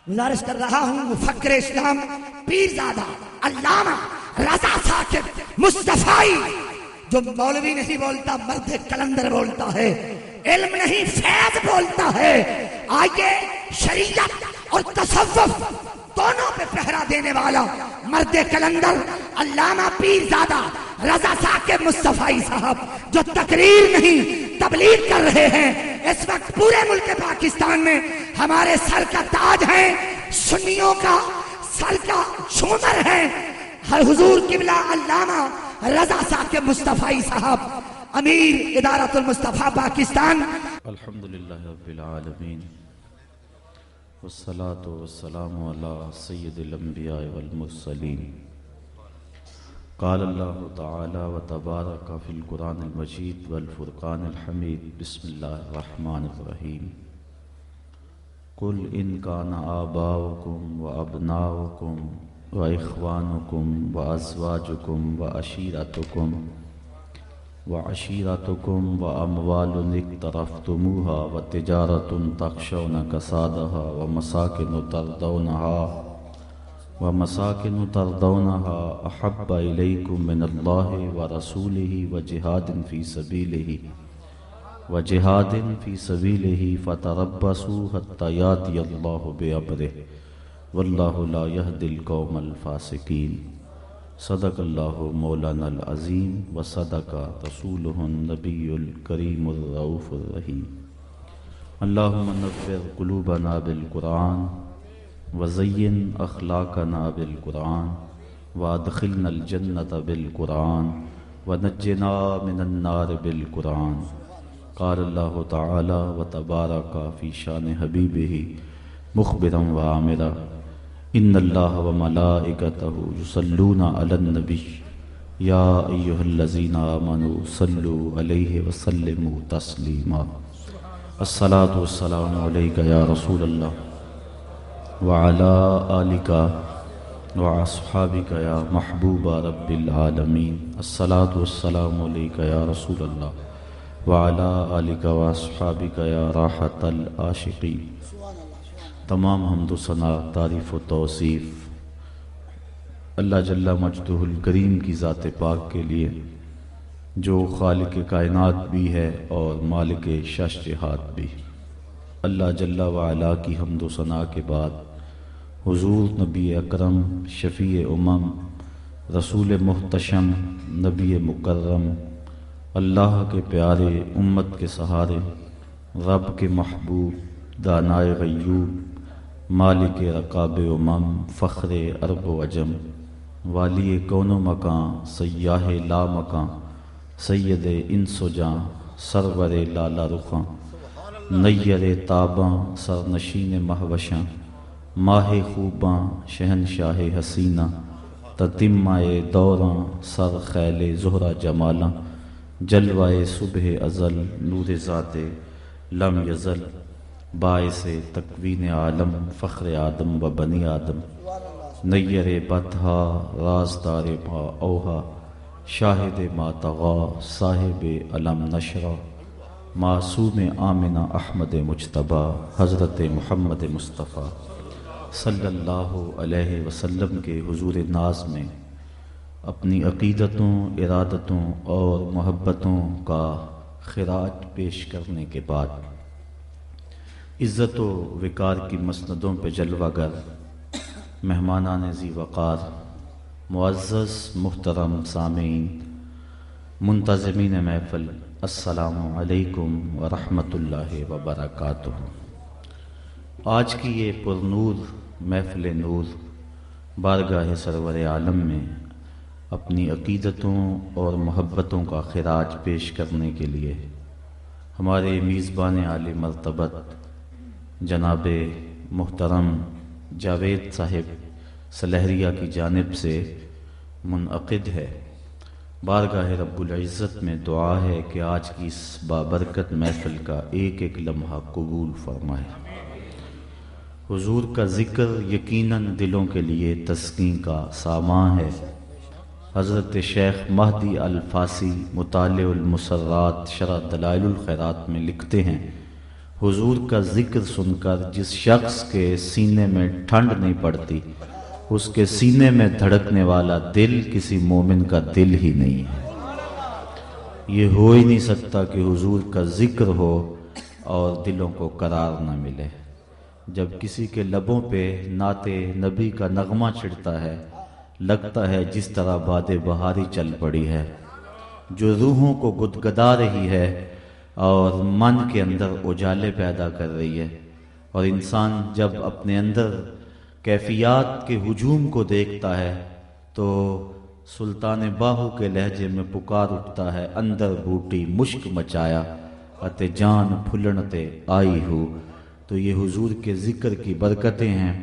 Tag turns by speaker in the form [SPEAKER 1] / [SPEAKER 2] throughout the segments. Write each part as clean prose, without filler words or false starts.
[SPEAKER 1] گزارش کر رہا ہوں مفکر اسلام پیرزادہ علامہ رضا ثاقب مصطفی، جو مولوی نہیں بولتا مرد کلندر بولتا ہے، علم نہیں فیض بولتا ہے، آئیے شریعت اور تصوف دونوں پہ پہرا دینے والا مرد کلندر علامہ پیرزادہ رضا ثاقب مصطفی صاحب، جو تقریر نہیں تبلیغ کر رہے ہیں اس وقت پورے ملک پاکستان میں، ہمارے سر کا تاج ہیں، سنیوں کا سر کا شومر ہے حضور قبلہ علامہ رضا ثاقب مصطفی صاحب، امیر ادارۃ المصطفیٰ پاکستان۔
[SPEAKER 2] الحمدللہ رب العالمین والصلاة والسلام علی سید الانبیاء والمرسلین۔ قال اللہ تعالی وتبارک فی القرآن المجید والفرقان الحمید۔ بسم اللہ الرحمن الرحیم۔ قل ان کان آباؤکم وابناؤکم واخوانکم وازواجکم وعشیرتکم واموال اقترفتموها وتجارۃ تخشون کسادها ومساکن ترضونها احب الیکم من اللہ ورسولہ وجہاد فی سبیلہ فتربصوا حتی یاتی اللہ بامرہ واللہ لا یہدی القوم الفاسقین۔ صدق اللہ مولانا العظیم وصدق رسولہ النبی الکریم الرؤوف الرحیم۔ اللہم نور قلوبنا بالقرآن وزین اخلاقنا بالقرآن وادخلنا الجنۃ بالقرآن ونجنا من النار بالقرآن۔ قال اللہ تعالی وتبارک فی شان حبیبہ مخبرا وعامرا ان اللہ وملائکتہ یصلون علی النبی یا ایہا الذین آمنوا صلوا علیہ وسلموا تسلیما۔ الصلاۃ والسلام علیک یا رسول اللہ وعلی آلک واصحابک یا محبوب رب العالمین۔ الصلاۃ والسلام علیک یا رسول اللہ وعلی آلک واصحابک یا راحت العاشقین۔ تمام حمد و ثنا، تعریف و توصیف اللہ جل مجدہ الکریم کی ذات پاک کے لیے، جو خالق کائنات بھی ہے اور مالک شش جہات بھی۔ اللہ جل وعلا کی حمد و ثنا کے بعد حضور نبی اکرم شفیع امم رسول محتشم نبی مکرم اللہ کے پیارے امت کے سہارے رب کے محبوب دانائے غیوب مالک رقاب امم فخر عرب و عجم والی کون و مکان سیاہ لا مکان سید انس و جاں سرور لالا رخاں نیر تاباں سرنشین مہوشاں ماہ خوباں شہنشاہ حسینہ تتمہ دوراں سر خیل زہرہ جمالاں جلوہ صبح ازل نور ذات لم یزل باعث تکوین عالم فخر آدم و بنی آدم نیر بطحا رازدار ما اوہا شاہد ما طغا صاحب علم نشرہ معصوم آمنہ احمد مجتبیٰ حضرت محمد مصطفیٰ صلی اللہ علیہ وسلم کے حضور ناز میں اپنی عقیدتوں، ارادتوں اور محبتوں کا خراج پیش کرنے کے بعد عزت و وقار کی مسندوں پہ جلوہ گر مہمانان ذی وقار، معزز محترم سامعین، منتظمین محفل، السلام علیکم ورحمۃ اللہ وبرکاتہ۔ آج کی یہ پرنور محفل نور بارگاہ سرور عالم میں اپنی عقیدتوں اور محبتوں کا خراج پیش کرنے کے لیے ہمارے میزبان عالی مرتبت جناب محترم جاوید صاحب سلہریہ کی جانب سے منعقد ہے۔ بارگاہ رب العزت میں دعا ہے کہ آج کی اس بابرکت محفل کا ایک ایک لمحہ قبول فرمائے۔ حضور کا ذکر یقیناً دلوں کے لیے تسکین کا سامان ہے۔ حضرت شیخ مہدی الفاسی مطالع المسرات شرح دلائل الخیرات میں لکھتے ہیں، حضور کا ذکر سن کر جس شخص کے سینے میں ٹھنڈ نہیں پڑتی، اس کے سینے میں دھڑکنے والا دل کسی مومن کا دل ہی نہیں ہے۔ یہ ہو ہی نہیں سکتا کہ حضور کا ذکر ہو اور دلوں کو قرار نہ ملے۔ جب کسی کے لبوں پہ نعت نبی کا نغمہ چڑھتا ہے، لگتا ہے جس طرح باد بہاری چل پڑی ہے جو روحوں کو گدگدا رہی ہے اور من کے اندر اجالے پیدا کر رہی ہے۔ اور انسان جب اپنے اندر کیفیات کے ہجوم کو دیکھتا ہے تو سلطان باہو کے لہجے میں پکار اٹھتا ہے، اندر بوٹی مشک مچایا اتے جان پھلنتے آئی ہو۔ تو یہ حضور کے ذکر کی برکتیں ہیں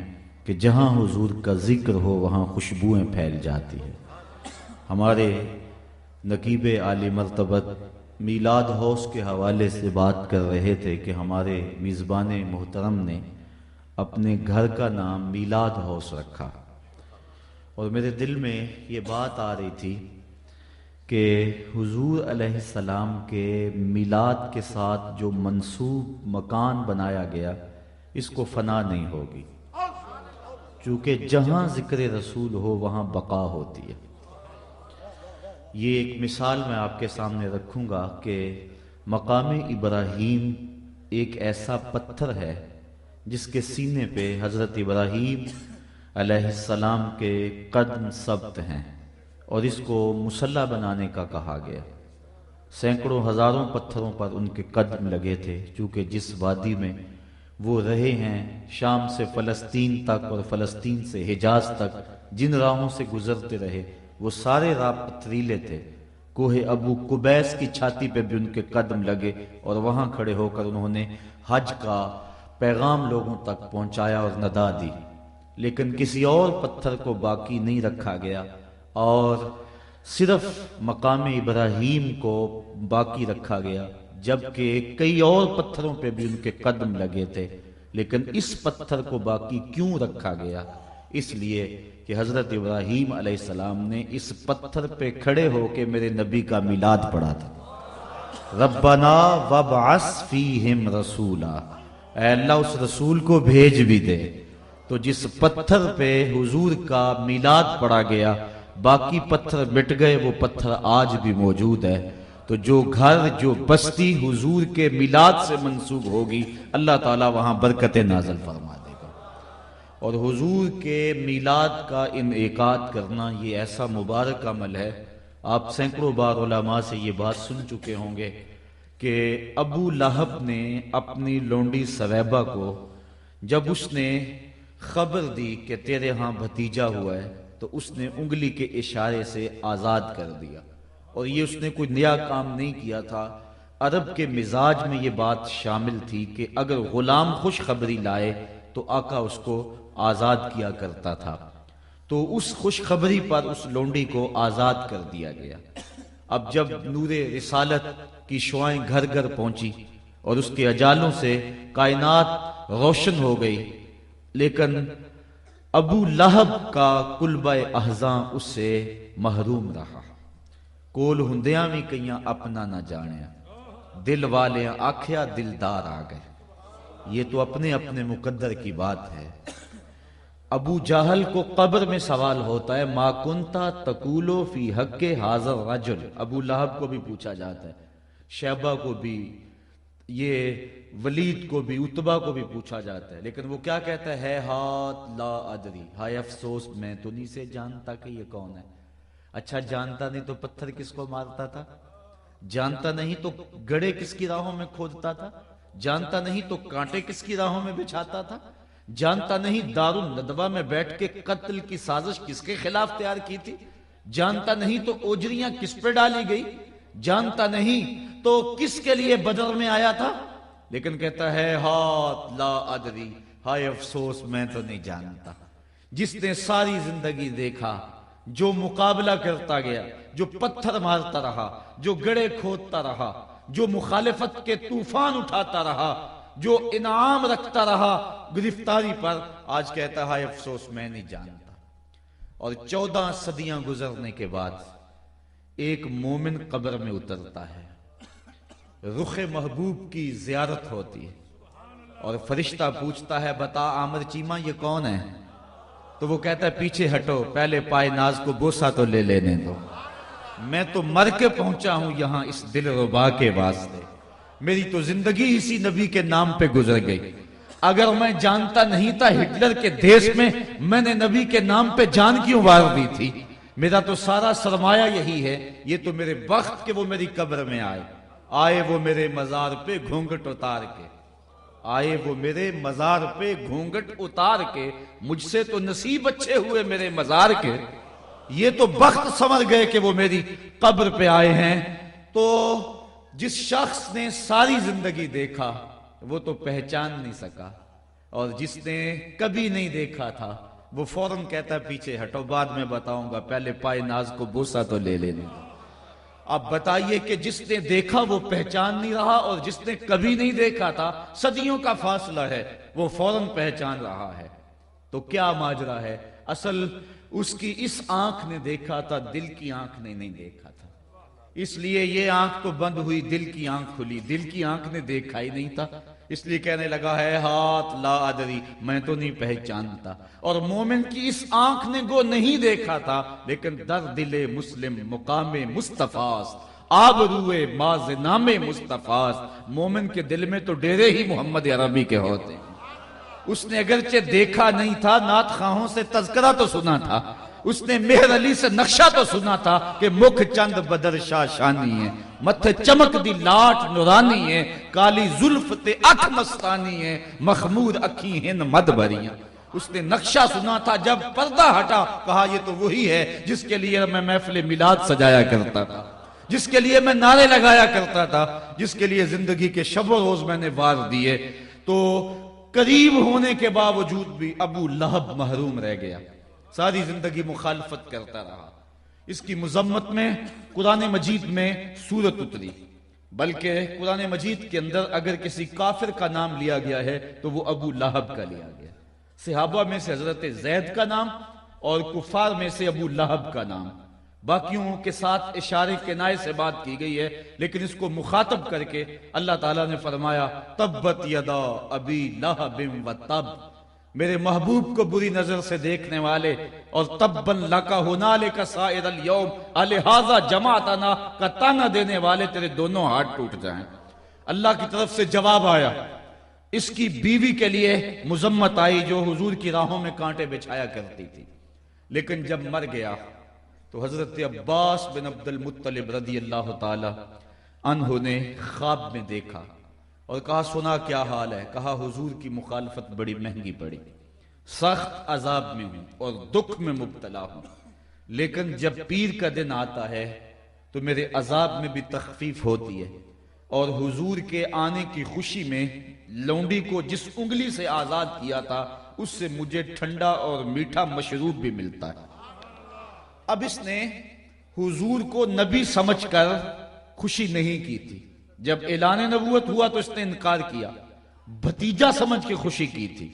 [SPEAKER 2] کہ جہاں حضور کا ذکر ہو وہاں خوشبوئیں پھیل جاتی ہیں۔ ہمارے نقیب عالی مرتبت میلاد ہاؤس کے حوالے سے بات کر رہے تھے کہ ہمارے میزبان محترم نے اپنے گھر کا نام میلاد ہاؤس رکھا، اور میرے دل میں یہ بات آ رہی تھی کہ حضور علیہ السلام کے میلاد کے ساتھ جو منسوب مکان بنایا گیا اس کو فنا نہیں ہوگی، چونکہ جہاں ذکر رسول ہو وہاں بقا ہوتی ہے۔ یہ ایک مثال میں آپ کے سامنے رکھوں گا کہ مقام ابراہیم ایک ایسا پتھر ہے جس کے سینے پہ حضرت ابراہیم علیہ السلام کے قدم ثبت ہیں، اور اس کو مصلی بنانے کا کہا گیا۔ سینکڑوں ہزاروں پتھروں پر ان کے قدم لگے تھے، چونکہ جس وادی میں وہ رہے ہیں، شام سے فلسطین تک اور فلسطین سے حجاز تک جن راہوں سے گزرتے رہے وہ سارے راہ پتھریلے تھے۔ کوہ ابو قبیس کی چھاتی پہ بھی ان کے قدم لگے اور وہاں کھڑے ہو کر انہوں نے حج کا پیغام لوگوں تک پہنچایا اور ندا دی، لیکن کسی اور پتھر کو باقی نہیں رکھا گیا اور صرف مقام ابراہیم کو باقی رکھا گیا، جبکہ کئی اور پتھروں پہ بھی ان کے قدم لگے تھے۔ لیکن اس پتھر کو باقی کیوں رکھا گیا؟ اس لیے کہ حضرت ابراہیم علیہ السلام نے اس پتھر پہ کھڑے ہو کے میرے نبی کا میلاد پڑھا تھا۔ ربنا وابعث فیہم رسولا، اے اللہ اس رسول کو بھیج بھی دے۔ تو جس پتھر پہ حضور کا میلاد پڑھا گیا، باقی پتھر مٹ گئے، وہ پتھر آج بھی موجود ہے۔ تو جو گھر جو بستی حضور کے میلاد سے منسوب ہوگی، اللہ تعالیٰ وہاں برکتیں نازل فرما دے گا۔ اور حضور کے میلاد کا انعقاد کرنا یہ ایسا مبارک عمل ہے۔ آپ سینکڑوں بار علماء سے یہ بات سن چکے ہوں گے کہ ابو لہب نے اپنی لونڈی سویبہ کو جب اس نے خبر دی کہ تیرے ہاں بھتیجا ہوا ہے تو اس نے انگلی کے اشارے سے آزاد کر دیا، اور یہ اس نے کوئی نیا کام نہیں کیا تھا۔ عرب کے مزاج میں یہ بات شامل تھی کہ اگر غلام خوشخبری لائے تو آقا اس کو آزاد کیا کرتا تھا، تو اس خوشخبری پر اس لونڈی کو آزاد کر دیا گیا۔ اب جب نور رسالت کی شعائیں گھر گھر پہنچی اور اس کے اجالوں سے کائنات روشن ہو گئی، لیکن ابو لہب کا کلبہ احزاں اس سے محروم رہا۔ کول ہندیاں بھی کئیاں اپنا نہ جانیا، دل والیاں آکھیا دلدار آ گئے۔ یہ تو اپنے اپنے مقدر کی بات ہے۔ ابو جہل کو قبر میں سوال ہوتا ہے، ما کنتا تقولو فی حق حاضر رجل۔ ابو لہب کو بھی پوچھا جاتا ہے، شیبہ کو بھی، یہ ولید کو بھی، عتبہ کو بھی پوچھا جاتا ہے، لیکن وہ کیا کہتا ہے؟ ہاتھ لا ادری، ہائے افسوس میں تو نہیں سے جانتا کہ یہ کون ہے۔ اچھا جانتا نہیں تو پتھر کس کو مارتا تھا؟ جانتا نہیں تو گڑے کس کی راہوں میں کھودتا تھا؟ جانتا نہیں تو کانٹے کس کی راہوں میں بچھاتا تھا؟ جانتا نہیں دارالندوہ میں بیٹھ کے قتل کی سازش کس کے خلاف تیار کی تھی؟ جانتا نہیں تو اوجریاں کس پہ ڈالی گئی؟ جانتا نہیں تو کس کے لیے بدر میں آیا تھا؟ لیکن کہتا ہے ہاتھ لا ادری، ہائے افسوس میں تو نہیں جانتا۔ جس نے ساری زندگی دیکھا، جو مقابلہ کرتا گیا، جو پتھر مارتا رہا، جو گڑے کھودتا رہا، جو مخالفت کے طوفان اٹھاتا رہا، جو انعام رکھتا رہا گرفتاری پر، آج کہتا ہے ہائے افسوس میں نہیں جانتا۔ اور 14 صدیاں گزرنے کے بعد ایک مومن قبر میں اترتا ہے، رخ محبوب کی زیارت ہوتی ہے،
[SPEAKER 3] اور فرشتہ پوچھتا ہے بتا عامر چیمہ یہ کون ہے؟ تو وہ کہتا ہے پیچھے ہٹو، پہلے پائے ناز کو بوسہ تو لے لینے دو، میں تو مر کے پہنچا ہوں یہاں اس دل ربا کے واسطے، میری تو زندگی اسی نبی کے نام پہ گزر گئی، اگر میں جانتا نہیں تھا ہٹلر کے دیش میں نے نبی کے نام پہ جان کیوں وار دی تھی، میرا تو سارا سرمایہ یہی ہے، یہ تو میرے بخت کہ وہ میری قبر میں آئے وہ میرے مزار پہ گھونگٹ اتار کے، آئے وہ میرے مزار پہ گھونگٹ اتار کے، مجھ سے تو نصیب اچھے ہوئے میرے مزار کے، یہ تو بخت سمجھ گئے کہ وہ میری قبر پہ آئے ہیں۔ تو جس شخص نے ساری زندگی دیکھا وہ تو پہچان نہیں سکا، اور جس نے کبھی نہیں دیکھا تھا وہ فوراً کہتا ہے پیچھے ہٹو، بعد میں بتاؤں گا، پہلے پائے ناز کو بوسہ تو لے لینے۔ اب بتائیے کہ جس نے دیکھا وہ پہچان نہیں رہا، اور جس نے کبھی نہیں دیکھا تھا، صدیوں کا فاصلہ ہے، وہ فوراً پہچان رہا ہے۔ تو کیا ماجرا ہے؟ اصل اس کی اس آنکھ نے دیکھا تھا، دل کی آنکھ نے نہیں دیکھا تھا، اس لیے یہ آنکھ تو بند ہوئی، دل کی آنکھ کھلی، دل کی آنکھ نے دیکھا ہی نہیں تھا، اس لیے کہنے لگا ہے ہاتھ لا ادری، میں تو نہیں پہچانتا۔ اور مومن کی اس آنکھ نے گو نہیں دیکھا تھا، لیکن در دل مسلم مقام مصطفیٰ آبروئے ماز نام مصطفیٰ، مومن کے دل میں تو ڈیرے ہی محمد عربی کے ہوتے ہیں۔ اس نے اگرچہ دیکھا نہیں تھا، نعت خواہوں سے تذکرہ تو سنا تھا، اس نے مہر علی سے نقشہ تو سنا تھا کہ مکھ چند بدر شاہ شانی ہے، متھے چمک دی لاٹ نورانی ہے، کالی زلف تے اکھ مستانی ہے، مخمور اکھی ہن مد بھریاں۔ اس نے نقشہ سنا تھا، جب پردہ ہٹا کہا یہ تو وہی ہے جس کے لیے میں محفل میلاد سجایا کرتا تھا، جس کے لیے میں نعرے لگایا کرتا تھا، جس کے لیے زندگی کے شب و روز میں نے وار دیے۔ تو قریب ہونے کے باوجود بھی ابو لہب محروم رہ گیا، ساری زندگی مخالفت کرتا رہا۔ اس کی مذمت میں قرآن مجید میں سورت اتری، بلکہ قرآن مجید کے اندر اگر کسی کافر کا نام لیا گیا ہے تو وہ ابو لہب کا لیا گیا، صحابہ میں سے حضرت زید کا نام اور کفار میں سے ابو لہب کا نام، باقیوں کے ساتھ اشارے کنائے سے بات کی گئی ہے، لیکن اس کو مخاطب کر کے اللہ تعالیٰ نے فرمایا تبت یدا ابی لہب و تب، میرے محبوب کو بری نظر سے دیکھنے والے اور تبن لکا ہنالک سائر الیوم الہذا جماعتنا کا تانا دینے والے تیرے دونوں ہاتھ ٹوٹ جائیں۔ اللہ کی طرف سے جواب آیا۔ اس کی بیوی کے لیے مذمت آئی جو حضور کی راہوں میں کانٹے بچھایا کرتی تھی، لیکن جب مر گیا تو حضرت عباس بن عبد المطلب رضی اللہ تعالی عنہ نے خواب میں دیکھا اور کہا سنا کیا حال ہے؟ کہا حضور کی مخالفت بڑی مہنگی پڑی، سخت عذاب میں ہوں اور دکھ میں مبتلا ہوں، لیکن جب پیر کا دن آتا ہے تو میرے عذاب میں بھی تخفیف ہوتی ہے، اور حضور کے آنے کی خوشی میں لونڈی کو جس انگلی سے آزاد کیا تھا اس سے مجھے ٹھنڈا اور میٹھا مشروب بھی ملتا ہے۔ اب اس نے حضور کو نبی سمجھ کر خوشی نہیں کی تھی، جب اعلان نبوت ہوا تو اس نے انکار کیا، بھتیجا سمجھ کے خوشی کی تھی،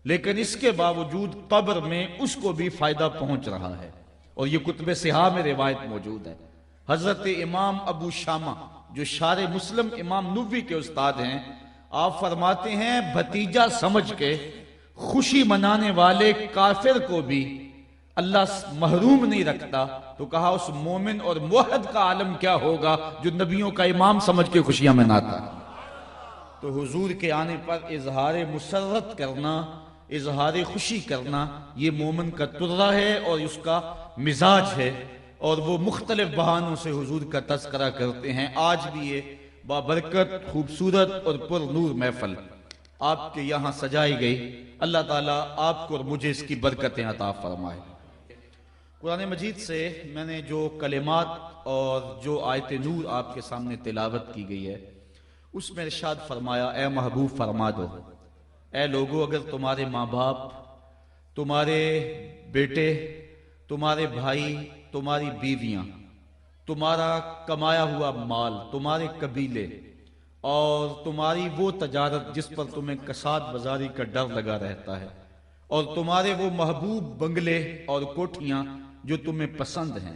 [SPEAKER 3] لیکن اس کے باوجود قبر میں اس کو بھی فائدہ پہنچ رہا ہے، اور یہ کتب صحاح میں روایت موجود ہے۔ حضرت امام ابو شامہ جو شارح مسلم امام نووی کے استاد ہیں، آپ فرماتے ہیں بھتیجا سمجھ کے خوشی منانے والے کافر کو بھی اللہ محروم نہیں رکھتا، تو کہا اس مومن اور موحد کا عالم کیا ہوگا جو نبیوں کا امام سمجھ کے خوشیاں مناتا ہے۔ تو حضور کے آنے پر اظہار مسرت کرنا، اظہار خوشی کرنا، یہ مومن کا طرہ ہے اور اس کا مزاج ہے، اور وہ مختلف بہانوں سے حضور کا تذکرہ کرتے ہیں۔ آج بھی یہ بابرکت، خوبصورت اور پر نور محفل آپ کے یہاں سجائی گئی، اللہ تعالیٰ آپ کو اور مجھے اس کی برکتیں عطا فرمائے۔ قرآن مجید سے میں نے جو کلمات اور جو آیت نور آپ کے سامنے تلاوت کی گئی ہے، اس میں ارشاد فرمایا اے محبوب فرما دو، اے لوگو اگر تمہارے ماں باپ، تمہارے بیٹے، تمہارے بھائی، تمہاری بیویاں، تمہارا کمایا ہوا مال، تمہارے قبیلے اور تمہاری وہ تجارت جس پر تمہیں کساد بازاری کا ڈر لگا رہتا ہے، اور تمہارے وہ محبوب بنگلے اور کوٹھیاں جو تمہیں پسند ہیں،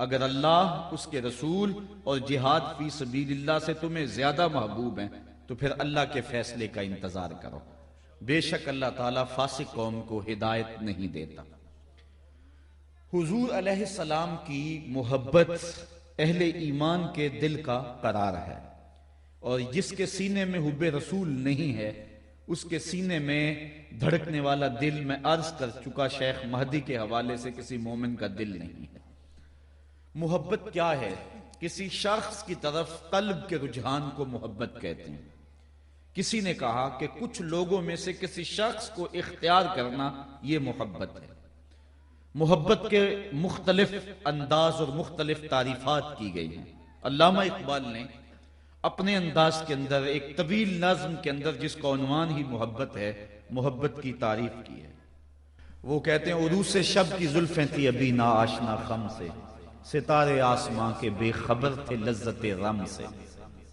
[SPEAKER 3] اگر اللہ، اس کے رسول اور جہاد فی سبیل اللہ سے تمہیں زیادہ محبوب ہیں تو پھر اللہ کے فیصلے کا انتظار کرو. بے شک اللہ تعالیٰ فاسق قوم کو ہدایت نہیں دیتا. حضور علیہ السلام کی محبت اہل ایمان کے دل کا قرار ہے، اور جس کے سینے میں حب رسول نہیں ہے اس کے سینے میں دھڑکنے والا دل، میں عرض کر چکا شیخ مہدی کے حوالے سے، کسی مومن کا دل نہیں ہے. محبت کیا ہے؟ کسی شخص کی طرف قلب کے رجحان کو محبت کہتے ہیں. کسی نے کہا کہ کچھ لوگوں میں سے کسی شخص کو اختیار کرنا یہ محبت ہے. محبت کے مختلف انداز اور مختلف تعریفات کی گئی ہیں. علامہ اقبال نے اپنے انداز کے اندر ایک طویل نظم کے اندر، جس کا عنوان ہی محبت ہے، محبت کی تعریف کی ہے. وہ کہتے ہیں عروس شب کی زلفیں تھی ابھی نا آشنا خم سے، ستارے آسماں کے بے خبر تھے لذت غم سے،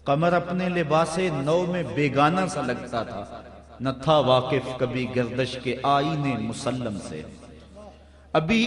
[SPEAKER 3] قمر اپنے لباس نو میں بیگانہ سا لگتا تھا، نہ تھا واقف کبھی گردش کے آئینے مسلم سے. ابھی